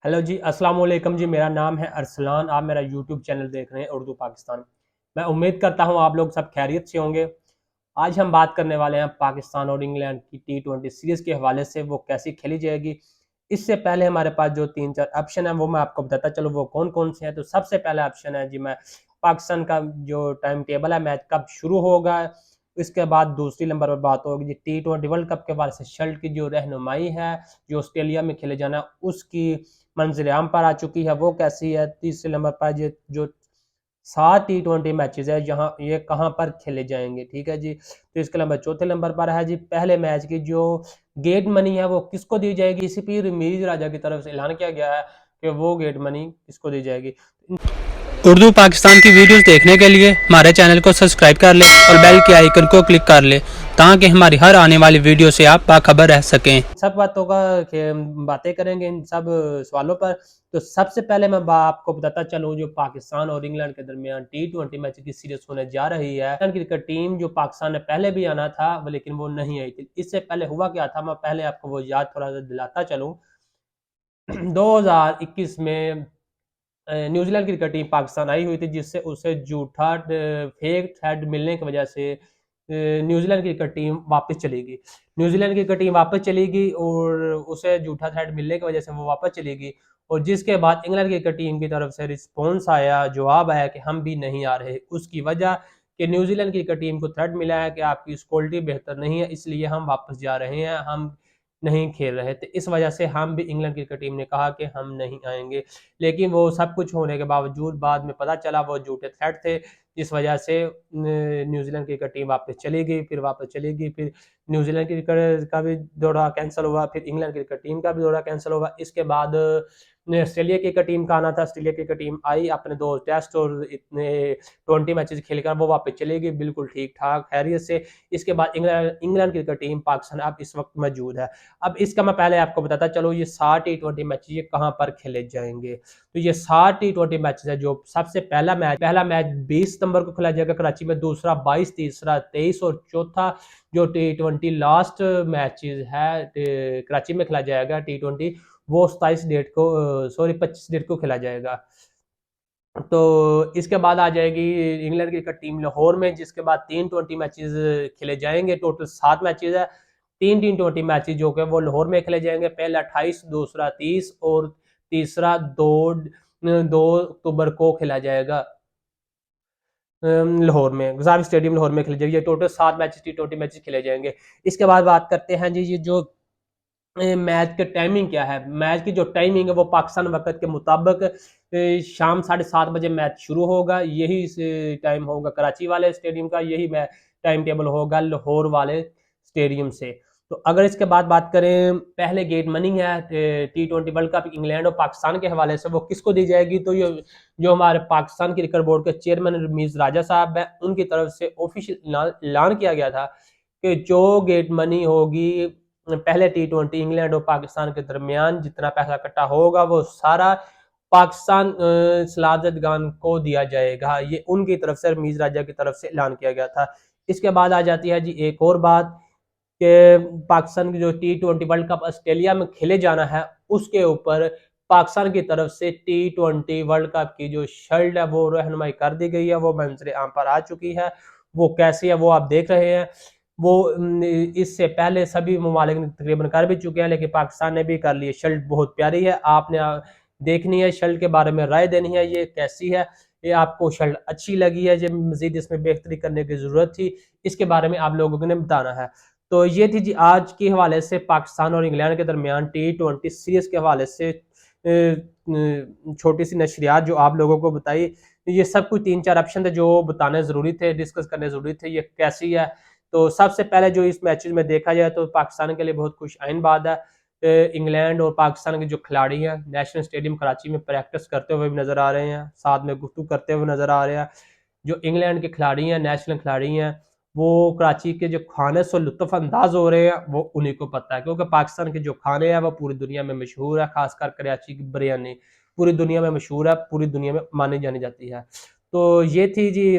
Hello जी, अस्सलाम वालेकुम जी। मेरा नाम है अरसलान। आप मेरा यूट्यूब चैनल देख रहे हैं उर्दू पाकिस्तान। मैं उम्मीद करता हूँ आप लोग सब खैरियत से होंगे। आज हम बात करने वाले हैं पाकिस्तान और इंग्लैंड की T20 सीरीज़ के हवाले से, वो कैसी खेली जाएगी। इससे पहले हमारे पास जो 3-4 ऑप्शन हैं वो मैं आपको बताता चलूँ वो कौन-कौन से हैं। तो सबसे पहला ऑप्शन है जी, मैं पाकिस्तान का जो टाइम टेबल है, मैच कब शुरू होगा। इसके बाद दूसरी नंबर पर बात होगी जी T20 वर्ल्ड कप के हवाले से शर्ट की जो रहनुमाई है, जो ऑस्ट्रेलिया में खेले जाना उसकी मंजिल आम पर आ चुकी है, वो कैसी है। तीसरे नंबर पर ये जो 7 T20 मैचेस है, यहाँ ये कहाँ पर खेले जाएंगे, ठीक है जी। तो इसके अलावा चौथे नंबर पर है जी पहले मैच की जो गेट मनी है वो किसको दी जाएगी। इसी पर रमीज राजा की तरफ से ऐलान किया गया है कि वो गेट मनी किसको दी जाएगी। उर्दू पाकिस्तान की वीडियोस देखने के लिए हमारे चैनल को सब्सक्राइब कर लें और बेल के आइकन को क्लिक कर लें ताकि हमारी हर आने वाली वीडियो से आप बाखबर रह सकें। सब बातों का बातें करेंगे इन सब सवालों पर। तो सबसे पहले मैं आपको बताता चलूं, जो पाकिस्तान और इंग्लैंड के दरमियान T20 मैच की सीरीज होने जा रही है। इंग्लैंड क्रिकेट टीम जो पाकिस्तान ने पहले भी आना था लेकिन वो नहीं आई थी। इससे पहले हुआ क्या था, मैं पहले आपको वो याद थोड़ा सा दिलाता चलूं। 2021 में न्यूजीलैंड क्रिकेट टीम पाकिस्तान आई हुई थी, जिससे उसे झूठा फेक थ्रेड मिलने की वजह से न्यूजीलैंड क्रिकेट टीम वापस चली गई। न्यूजीलैंड क्रिकेट टीम वापस चली गई और उसे झूठा थ्रेड मिलने की वजह से वो वापस चली गई। और जिसके बाद इंग्लैंड क्रिकेट टीम की तरफ से रिस्पॉन्स आया, जवाब आया कि हम भी नहीं आ रहे। उसकी वजह कि न्यूजीलैंड क्रिकेट टीम को थ्रेड मिला है कि आपकी क्वालिटी बेहतर नहीं है, इसलिए हम वापस जा रहे हैं, हम नहीं खेल रहे थे। इस वजह से हम भी, इंग्लैंड क्रिकेट टीम ने कहा कि हम नहीं आएंगे। लेकिन वो सब कुछ होने के बावजूद बाद में पता चला वो झूठे थ्रेट थे, जिस वजह से न्यूजीलैंड क्रिकेट टीम वापस चली गई, फिर वापस चली गई। फिर न्यूजीलैंड क्रिकेट का भी दौरा कैंसिल हुआ, फिर इंग्लैंड क्रिकेट टीम का भी दौरा कैंसिल हुआ। इसके बाद ऑस्ट्रेलिया क्रिकेट टीम का आना था, ऑस्ट्रेलिया क्रिकेट टीम आई, अपने 2 टेस्ट और इतने 20 मैचेस खेलकर वो वापस चली गई बिल्कुल ठीक ठाक खैरियत से। इसके बाद इंग्लैंड क्रिकेट टीम पाकिस्तान अब इस वक्त मौजूद है। अब इसका मैं पहले आपको बताता चलो, ये 7 T20 मैच ये कहाँ पर खेले जाएंगे। तो ये 7 T20 मैच है। जो सबसे पहला मैच 20 सितंबर को खेला जाएगा कराची में, दूसरा 22, तीसरा 23 और चौथा जो T20 लास्ट मैचेस है कराची में खेला जाएगा T20, वो 27 डेट को, सॉरी 25 डेट को खेला जाएगा। तो इसके बाद आ जाएगी इंग्लैंड क्रिकेट टीम लाहौर में, जिसके बाद 3 20 मैचेस खेले जाएंगे। टोटल 7 मैचेस है। 3 T20 मैचेस जो कि वो लाहौर में खेले जाएंगे। पहला 28, दूसरा 30 और तीसरा 2 अक्टूबर को खेला जाएगा लाहौर में, गुज़ार स्टेडियम लाहौर में खेले जाएगी। ये टोटल 7 मैचेस T20 मैचेस खेले जाएंगे। इसके बाद बात करते हैं जी, ये जो मैच की टाइमिंग क्या है। मैच की जो टाइमिंग है वो पाकिस्तान वक्त के मुताबिक शाम 7:30 बजे मैच शुरू होगा। यही टाइम होगा कराची वाले स्टेडियम का, यही टाइम टेबल होगा लाहौर वाले स्टेडियम से। तो अगर इसके बाद बात करें, पहले गेट मनी है T20 वर्ल्ड कप इंग्लैंड और पाकिस्तान के हवाले से, वो किसको दी जाएगी। तो ये जो हमारे पाकिस्तान क्रिकेट बोर्ड के चेयरमैन रमीज राजा साहब हैं, उनकी तरफ से ऑफिशियल ऐलान किया गया था कि जो गेट मनी होगी पहले T20 इंग्लैंड और पाकिस्तान के दरमियान, जितना पैसा इकट्ठा होगा वो सारा पाकिस्तान सलाजत खान को दिया जाएगा। ये उनकी तरफ से, रमीज राजा की तरफ से ऐलान किया गया था। इसके बाद आ जाती है जी एक और बात कि पाकिस्तान की जो T20 वर्ल्ड कप ऑस्ट्रेलिया में खेले जाना है, उसके ऊपर पाकिस्तान की तरफ से T20 वर्ल्ड कप की जो शर्ट है वो रहनुमाई कर दी गई है, वो मंजर आम पर आ चुकी है। वो कैसी है वो आप देख रहे हैं। वो इससे पहले सभी ममालिक ने तकरीबन कर भी चुके हैं, लेकिन पाकिस्तान ने भी कर ली है। शर्ट बहुत प्यारी है, आपने देखनी है, शर्ट के बारे में राय देनी है, ये कैसी है, ये आपको शर्ट अच्छी लगी है, जो मजीद इसमें बेहतरी करने की जरूरत थी, इसके बारे में आप लोगों ने बताना है। तो ये थी जी आज के हवाले से पाकिस्तान और इंग्लैंड के दरमियान T20 सीरीज के हवाले से छोटी सी नशरियात जो आप लोगों को बताई। ये सब कुछ 3-4 ऑप्शन थे जो बताने जरूरी थे, डिस्कस करने जरूरी थे, ये कैसी है। तो सबसे पहले जो इस मैचेस में देखा जाए तो पाकिस्तान के लिए बहुत खुश आइन बात है, इंग्लैंड और पाकिस्तान के जो खिलाड़ी हैं नेशनल स्टेडियम कराची में प्रैक्टिस करते हुए भी नजर आ रहे हैं, साथ में गुफ्तगू करते हुए नजर आ रहे हैं। जो इंग्लैंड के खिलाड़ी हैं, नेशनल खिलाड़ी हैं, वो कराची के जो खाने से लुत्फ अंदाज हो रहे हैं, वो उन्हीं को पता है, क्योंकि पाकिस्तान के जो खाने हैं वो पूरी दुनिया में मशहूर है। खासकर कराची की बिरयानी पूरी दुनिया में मशहूर है, पूरी दुनिया में मानी जानी जाती है। तो ये थी जी